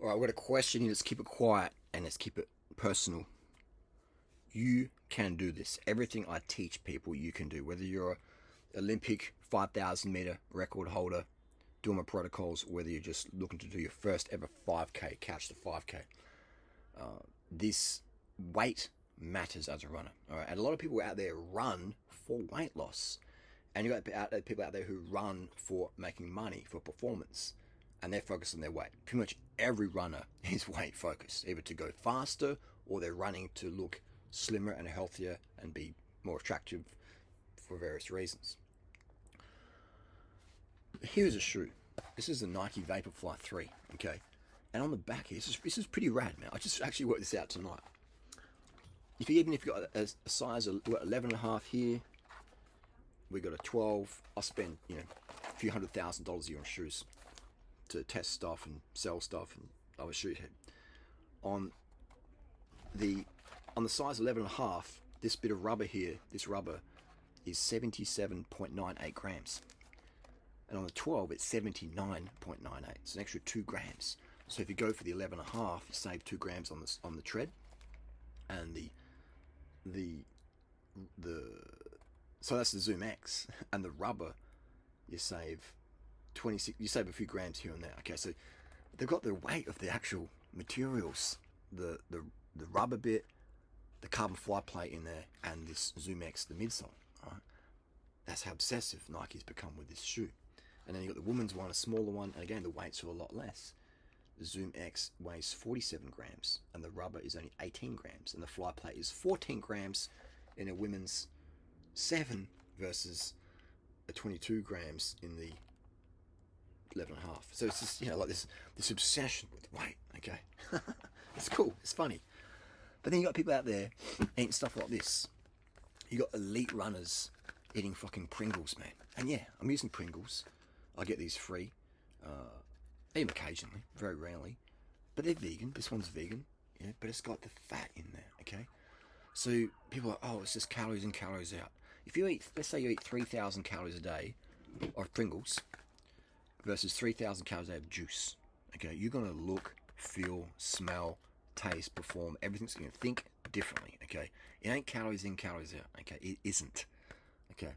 All right, I've got a question here. Let's keep it quiet and let's keep it personal. You can do this. Everything I teach people, you can do. Whether you're an Olympic 5,000 meter record holder, doing my protocols, whether you're just looking to do your first ever 5K, catch the 5K. This weight matters as a runner. All right, and a lot of people out there run for weight loss, and you got people out there who run for making money, for performance, and they're focused on their weight. Pretty much every runner is weight focused, either to go faster or they're running to look slimmer and healthier and be more attractive for various reasons. Here's a shoe. This is the Nike Vaporfly 3, okay? And on the back here, this is pretty rad, man. I just actually worked this out tonight. Even if you've got a size of 11.5 here, we got a 12. I'll spend a few $100,000 a year on shoes to test stuff and sell stuff, and I was shoe head. On the size 11.5, this bit of rubber here, this rubber is 77.98 grams. And on the 12, it's 79.98. It's an extra 2 grams. So if you go for the 11.5, you save 2 grams on the tread, and so that's the Zoom X, and the rubber you save 26. You save a few grams here and there. Okay, so they've got the weight of the actual materials, the rubber bit, the carbon fly plate in there, and this Zoom X, the midsole. Right? That's how obsessive Nike's become with this shoe. And then you got the woman's one, a smaller one, and again the weights are a lot less. The Zoom X weighs 47 grams, and the rubber is only 18 grams, and the fly plate is 14 grams in a women's 7 versus a 22 grams in the 11.5. So it's just like this obsession with weight. Okay, it's cool, it's funny. But then you got people out there eating stuff like this. You got elite runners eating fucking Pringles, man. And yeah, I'm using Pringles. I get these free. I eat them occasionally, very rarely. But they're vegan. This one's vegan. Yeah, but it's got the fat in there, okay? So people are, oh, it's just calories in, calories out. If you eat, let's say you eat 3,000 calories a day of Pringles versus 3,000 calories a day of juice, okay? You're going to look, feel, smell, taste, perform. Everything's going to think differently, okay? It ain't calories in, calories out, okay? It isn't, okay?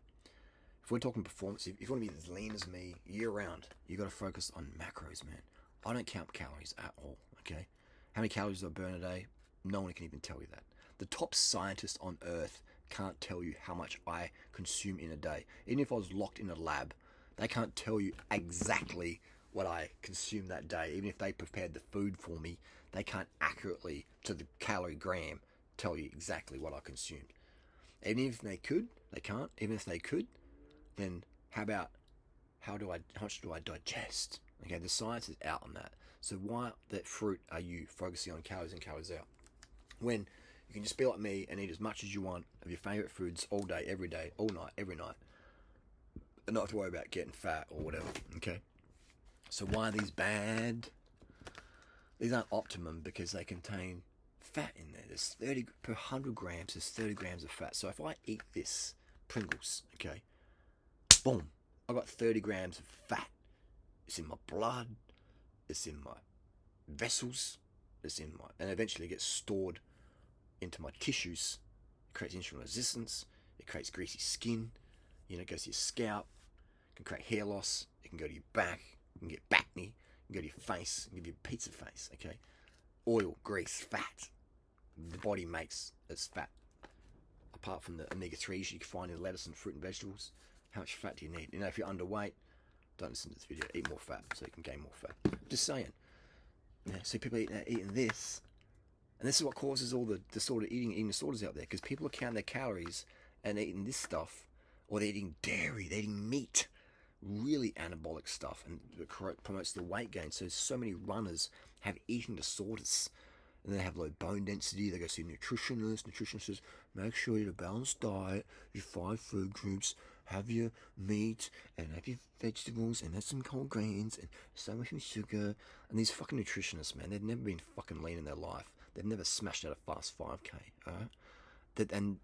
If we're talking performance, if you want to be as lean as me year round, you got to focus on macros, man. I don't count calories at all, okay? How many calories do I burn a day? No one can even tell you that. The top scientists on earth can't tell you how much I consume in a day. Even if I was locked in a lab, they can't tell you exactly what I consume that day. Even if they prepared the food for me, they can't accurately, to the calorie gram, tell you exactly what I consumed. Even if they could, they can't. Even if they could, then how much do I digest? Okay, the science is out on that. So why that fruit are you focusing on calories in, calories out? When you can just be like me and eat as much as you want of your favorite foods all day, every day, all night, every night, and not have to worry about getting fat or whatever, okay? So why are these bad? These aren't optimum because they contain fat in there. There's 30 per 100 grams, there's 30 grams of fat. So if I eat this Pringles, okay, boom, I got 30 grams of fat. It's in my blood, it's in my vessels, and eventually it gets stored into my tissues. It creates insulin resistance, it creates greasy skin, it goes to your scalp, it can create hair loss, it can go to your back, you can get acne, it can go to your face, it can give you a pizza face, okay? Oil, grease, fat, the body makes as fat. Apart from the omega-3s you can find in lettuce and fruit and vegetables, how much fat do you need? If you're underweight, don't listen to this video, eat more fat so you can gain more fat. Just saying. Yeah, so people eating this, and this is what causes all the disordered eating disorders out there, because people are counting their calories and eating this stuff, or they're eating dairy, they're eating meat, really anabolic stuff, and it promotes the weight gain. So many runners have eating disorders, and they have low bone density. They go see a nutritionist. Nutritionist says, make sure you have a balanced diet, your 5 food groups, have your meat, and have your vegetables, and have some whole grains, and some sugar. And these fucking nutritionists, man, they've never been fucking lean in their life. They've never smashed out a fast 5K, alright? And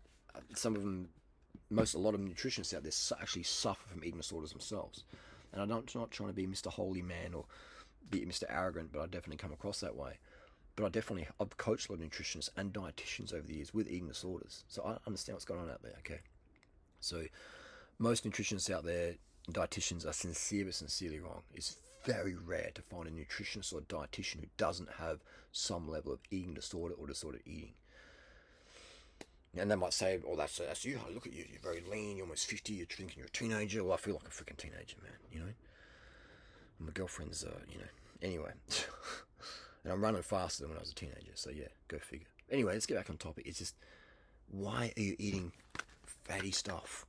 some of them, a lot of nutritionists out there actually suffer from eating disorders themselves. And I'm not trying to be Mr. Holy Man or be Mr. Arrogant, but I definitely come across that way. But I've coached a lot of nutritionists and dietitians over the years with eating disorders, so I understand what's going on out there. Okay, so most nutritionists out there, dietitians, are sincere but sincerely wrong. It's very rare to find a nutritionist or a dietitian who doesn't have some level of eating disorder or disordered eating. And they might say, "Oh, that's you. Look at you. You're very lean. You're almost 50. You're thinking you're a teenager." Well, I feel like a freaking teenager, man. You know, my girlfriend's, anyway. And I'm running faster than when I was a teenager. So yeah, go figure. Anyway, let's get back on topic. It's just, why are you eating fatty stuff?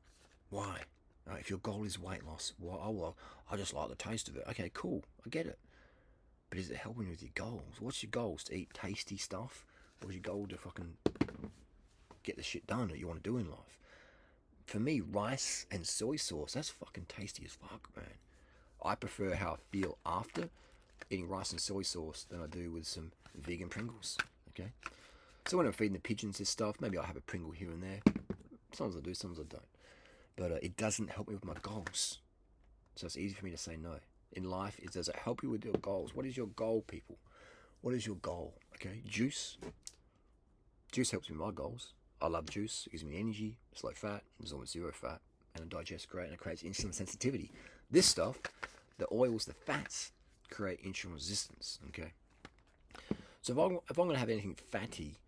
Why? Right, if your goal is weight loss, well, I just like the taste of it. Okay, cool. I get it. But is it helping you with your goals? What's your goals? To eat tasty stuff? Or is your goal to fucking get the shit done that you want to do in life? For me, rice and soy sauce, that's fucking tasty as fuck, man. I prefer how I feel after eating rice and soy sauce than I do with some vegan Pringles, okay? So when I'm feeding the pigeons this stuff, maybe I have a Pringle here and there. Sometimes I do, sometimes I don't. But it doesn't help me with my goals. So it's easy for me to say no. In life, does it help you with your goals? What is your goal, people? What is your goal, okay? Juice. Juice helps me with my goals. I love juice. It gives me energy. It's low fat. There's almost zero fat. And it digests great, and it creates insulin sensitivity. This stuff, the oils, the fats, create insulin resistance, okay? So if I'm going to have anything fatty,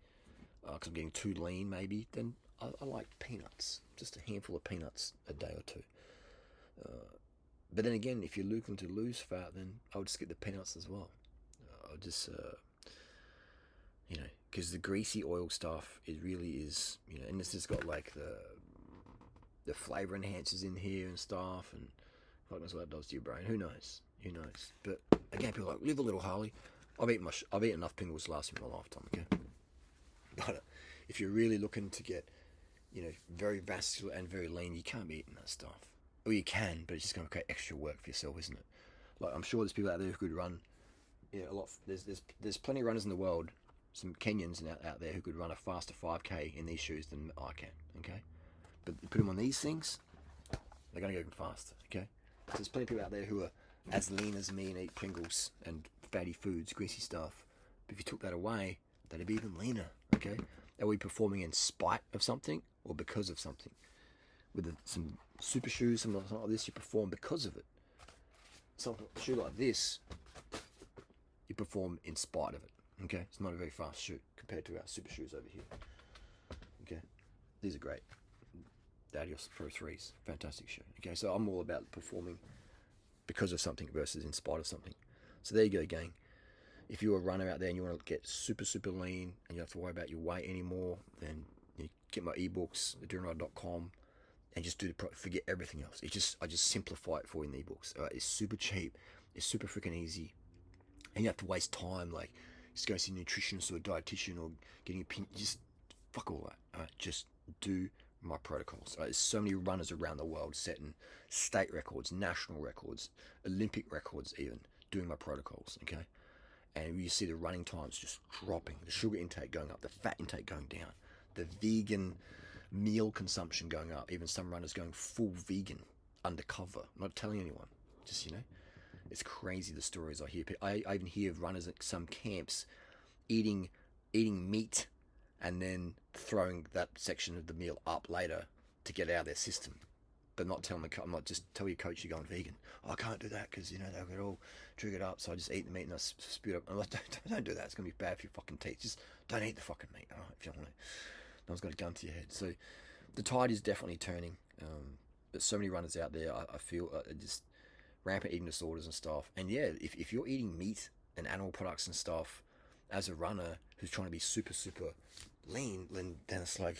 because I'm getting too lean maybe, then I like peanuts. Just a handful of peanuts a day or two. But then again, if you're looking to lose fat, then I would skip the peanuts as well. I'll just, because the greasy oil stuff, it really is, and this has got like the flavor enhancers in here and stuff, and God knows what it does to your brain. Who knows? But again, people are like, live a little, Harley. I've eaten enough Pringles to last me my lifetime, okay? But if you're really looking to get, very vascular and very lean, you can't be eating that stuff. Or you can, but it's just going to create extra work for yourself, isn't it? Like, I'm sure there's people out there who could run, a lot. There's plenty of runners in the world, some Kenyans out there who could run a faster 5K in these shoes than I can, okay? But put them on these things, they're going to go even faster, okay? So there's plenty of people out there who are as lean as me and eat Pringles and fatty foods, greasy stuff. But if you took that away, they'd be even leaner, okay? Are we performing in spite of something or because of something? With some super shoes, something like this, you perform because of it. Something, a shoe like this, you perform in spite of it, okay? It's not a very fast shoe compared to our super shoes over here, okay? These are great. The Adios Pro 3s, fantastic shoe, okay? So I'm all about performing because of something versus in spite of something. So there you go, gang. If you're a runner out there and you want to get super, super lean and you don't have to worry about your weight anymore, then you get my ebooks, durianrider.com, and just forget everything else. I just simplify it for you in the ebooks. All right? It's super cheap. It's super freaking easy. And you have to waste time, like, just going to see a nutritionist or a dietitian or getting a opinion. Just fuck all that. All right? Just do my protocols. All right? There's so many runners around the world setting state records, national records, Olympic records even, doing my protocols, okay? And you see the running times just dropping, the sugar intake going up, the fat intake going down, the vegan meal consumption going up, even some runners going full vegan undercover, not telling anyone. Just, it's crazy the stories I hear. I even hear of runners at some camps eating meat and then throwing that section of the meal up later to get out of their system. But not telling I'm not just tell your coach you're going vegan. Oh, I can't do that because they'll get all triggered up. So I just eat the meat and I spit up. I'm like, don't do that. It's gonna be bad for your fucking teeth. Just don't eat the fucking meat. All right, if you don't want to. No one's got a gun to your head. So the tide is definitely turning. But so many runners out there, I feel just rampant eating disorders and stuff. And yeah, if you're eating meat and animal products and stuff as a runner who's trying to be super, super lean, then it's like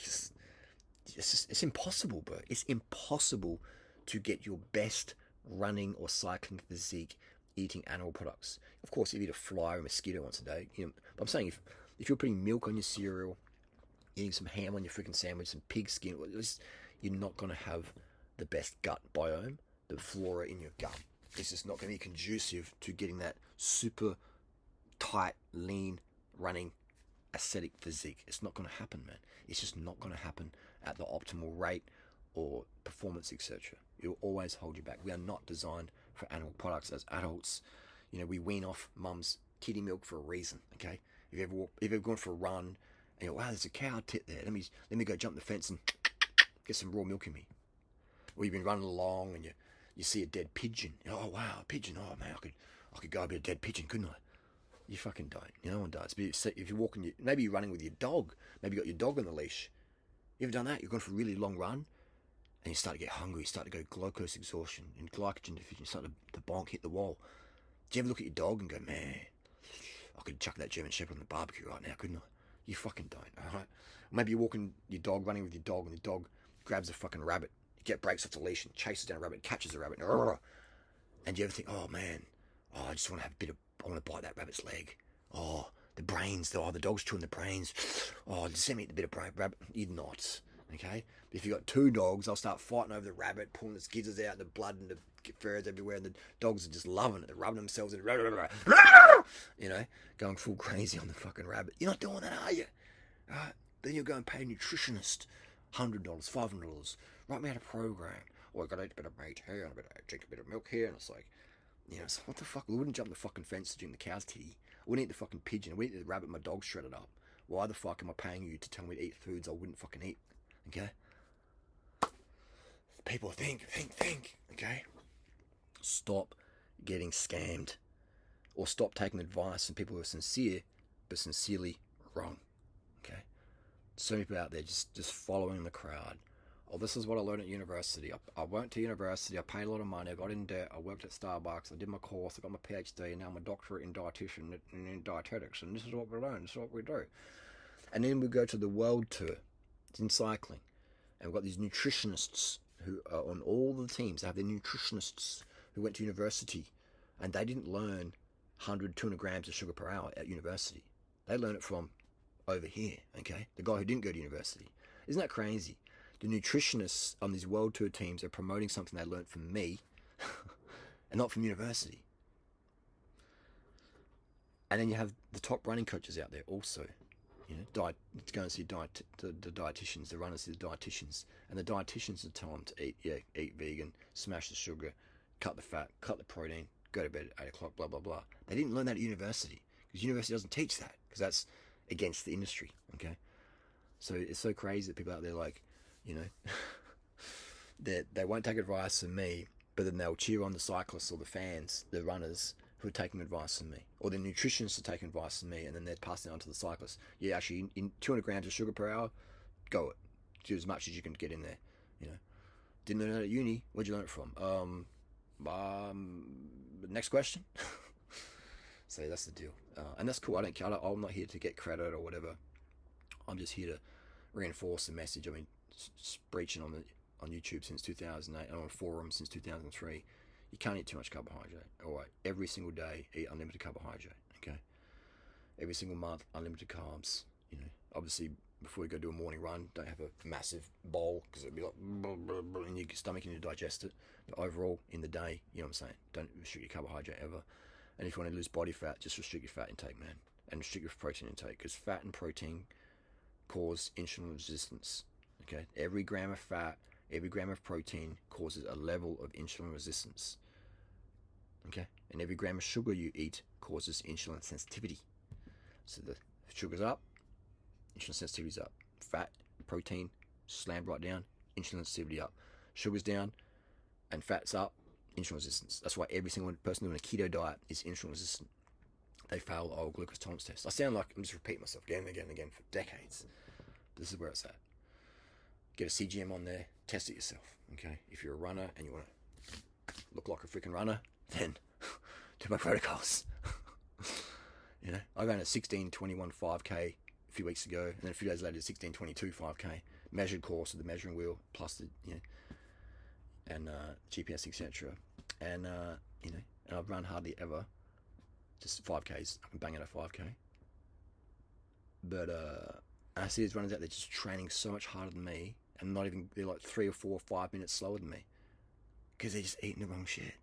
it's impossible, bro. It's impossible to get your best running or cycling physique eating animal products. Of course, if you eat a fly or a mosquito once a day, I'm saying if you're putting milk on your cereal, eating some ham on your freaking sandwich, some pig skin, you're not going to have the best gut biome, the flora in your gut. It's just not going to be conducive to getting that super tight, lean, running, aesthetic physique. It's not going to happen, man. It's just not going to happen at the optimal rate or performance, etc. It will always hold you back. We are not designed for animal products as adults. You know, we wean off mum's kitty milk for a reason. Okay, if you ever gone for a run and you go, wow, there's a cow tit there. Let me go jump the fence and get some raw milk in me. Or you've been running along and you see a dead pigeon. Oh wow, a pigeon. Oh man, I could go a bit of dead pigeon, couldn't I? You fucking don't. No one does. But if you're walking, maybe you're running with your dog. Maybe you got your dog on the leash. You ever done that? You've gone for a really long run and you start to get hungry. You start to go glucose exhaustion and glycogen deficiency. You start to bonk, hit the wall. Do you ever look at your dog and go, man, I could chuck that German Shepherd on the barbecue right now, couldn't I? You fucking don't, alright? Maybe you're walking your dog, running with your dog, and the dog grabs a fucking rabbit. Breaks off the leash and chases down a rabbit, catches the rabbit. And you ever think, oh man, I just want to have I want to bite that rabbit's leg. Oh, the brains, the dog's chewing the brains. Oh, just let me eat a bit of rabbit. You're not, okay? If you've got two dogs, they'll start fighting over the rabbit, pulling the gizzards out, and the blood and the furs everywhere, and the dogs are just loving it. They're rubbing themselves in, you know, going full crazy on the fucking rabbit. You're not doing that, are you? Right? Then you'll go and pay a nutritionist $100, $500. Write me out a program. Or I got to eat a bit of meat here, and drink a bit of milk here, and it's like, you know, so what the fuck? We wouldn't jump the fucking fence to drink the cow's titty. I wouldn't eat the fucking pigeon. I wouldn't eat the rabbit my dog shredded up. Why the fuck am I paying you to tell me to eat foods I wouldn't fucking eat? Okay? People think, okay? Stop getting scammed. Or stop taking advice from people who are sincere, but sincerely wrong. Okay? So many people out there just following the crowd. Oh, this is what I learned at university. I went to university, I paid a lot of money, I got in debt, I worked at Starbucks, I did my course, I got my PhD, and now I'm a doctorate in dietitian and in dietetics, and this is what we learn, this is what we do. And then we go to the world tour, it's in cycling, and we've got these nutritionists who are on all the teams. They have their nutritionists who went to university, and they didn't learn 100, 200 grams of sugar per hour at university. They learned it from over here, okay? The guy who didn't go to university. Isn't that crazy? The nutritionists on these world tour teams are promoting something they learned from me and not from university. And then you have the top running coaches out there also. You know, go and see the dietitians, the runners see the dietitians. And the dietitians are telling them to eat vegan, smash the sugar, cut the fat, cut the protein, go to bed at 8 o'clock, blah, blah, blah. They didn't learn that at university because university doesn't teach that because that's against the industry, okay? So it's so crazy that people out there like, you know, they won't take advice from me, but then they'll cheer on the cyclists or the fans, the runners who are taking advice from me, or the nutritionists are taking advice from me, and then they're passing it on to the cyclists. Yeah, actually, in 200 grams of sugar per hour, go it. Do as much as you can get in there. You know, didn't learn that at uni. Where'd you learn it from? Next question. So that's the deal, and that's cool. I don't care. I'm not here to get credit or whatever. I'm just here to reinforce the message. I mean, preaching on YouTube since 2008 and on forums since 2003. You can't eat too much carbohydrate. All right, every single day eat unlimited carbohydrate. Okay, every single month unlimited carbs. You know, obviously before you go do a morning run, don't have a massive bowl because it'll be like in your stomach and you digest it. But overall, in the day, you know what I'm saying, don't restrict your carbohydrate ever. And if you want to lose body fat, just restrict your fat intake, man, and restrict your protein intake because fat and protein cause insulin resistance. Okay, every gram of fat, every gram of protein causes a level of insulin resistance. Okay, and every gram of sugar you eat causes insulin sensitivity. So the sugar's up, insulin sensitivity's up. Fat, protein, slammed right down, insulin sensitivity up. Sugar's down, and fat's up, insulin resistance. That's why every single person doing a keto diet is insulin resistant. They fail the old glucose tolerance test. I sound like I'm just repeating myself again and again and again for decades. But this is where it's at. Get a CGM on there, test it yourself, okay? If you're a runner and you want to look like a freaking runner, then do my protocols. You know, I ran a 16:21 5K a few weeks ago, and then a few days later, 16:22 5K, measured course with the measuring wheel, plus the, you know, and GPS, etc. And, you know, and I've run hardly ever, just 5Ks. I can bang out a 5K. But, I see these runners out there just training so much harder than me, and they're like 3 or 4 or 5 minutes slower than me because they're just eating the wrong shit.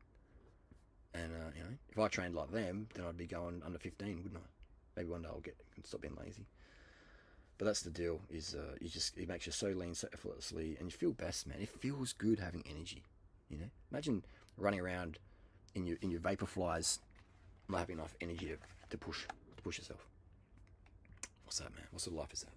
And you know, if I trained like them, then I'd be going under 15, wouldn't I? Maybe one day I'll stop being lazy. But that's the deal. Is it makes you so lean, so effortlessly, and you feel best, man. It feels good having energy. You know, imagine running around in your Vaporflies not having enough energy to push yourself. What's that, man? What sort of life is that?